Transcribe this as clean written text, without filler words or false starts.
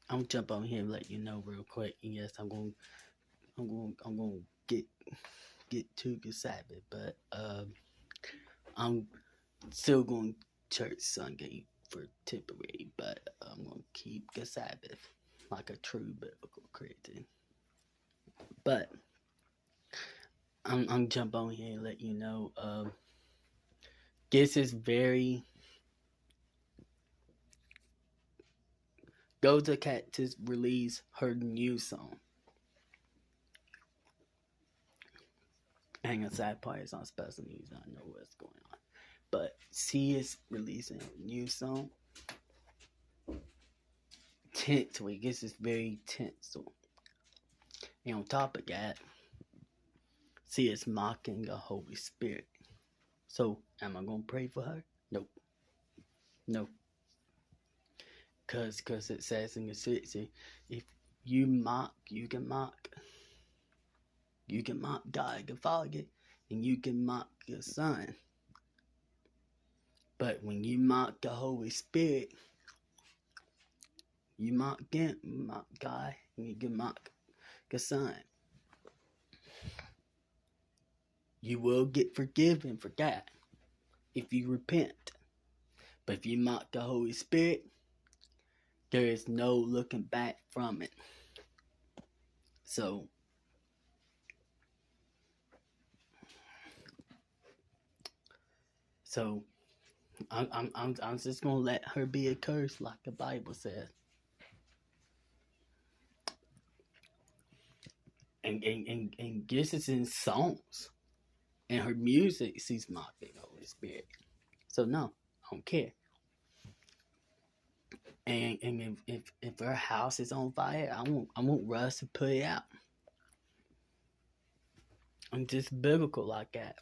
I'm gonna jump on here and let you know real quick. And yes, I'm gonna get to the Sabbath, but I'm still going to church Sunday for temporary, but I'm gonna keep the Sabbath like a true biblical Christian. But I'm jump on here and let you know. This is very Doja Cat to release her new song. And the sad part is on special news. I know what's going on, but she is releasing a new song. Tense week. This is very tense. So, and on top of that, she is mocking the Holy Spirit. So, am I gonna pray for her? Nope. No. Cause it says in the scripture, if you mock, you can mock. You can mock God the Father, and you can mock the Son. But when you mock the Holy Spirit, you mock Him, you mock God, and you can mock the Son. You will get forgiven for that if you repent. But if you mock the Holy Spirit, there is no looking back from it. So, I'm just gonna let her be a curse, like the Bible says. And this is in songs. And her music, she's mocking the Holy Spirit. So no, I don't care. And if her house is on fire, I won't rush to put it out. I'm just biblical like that.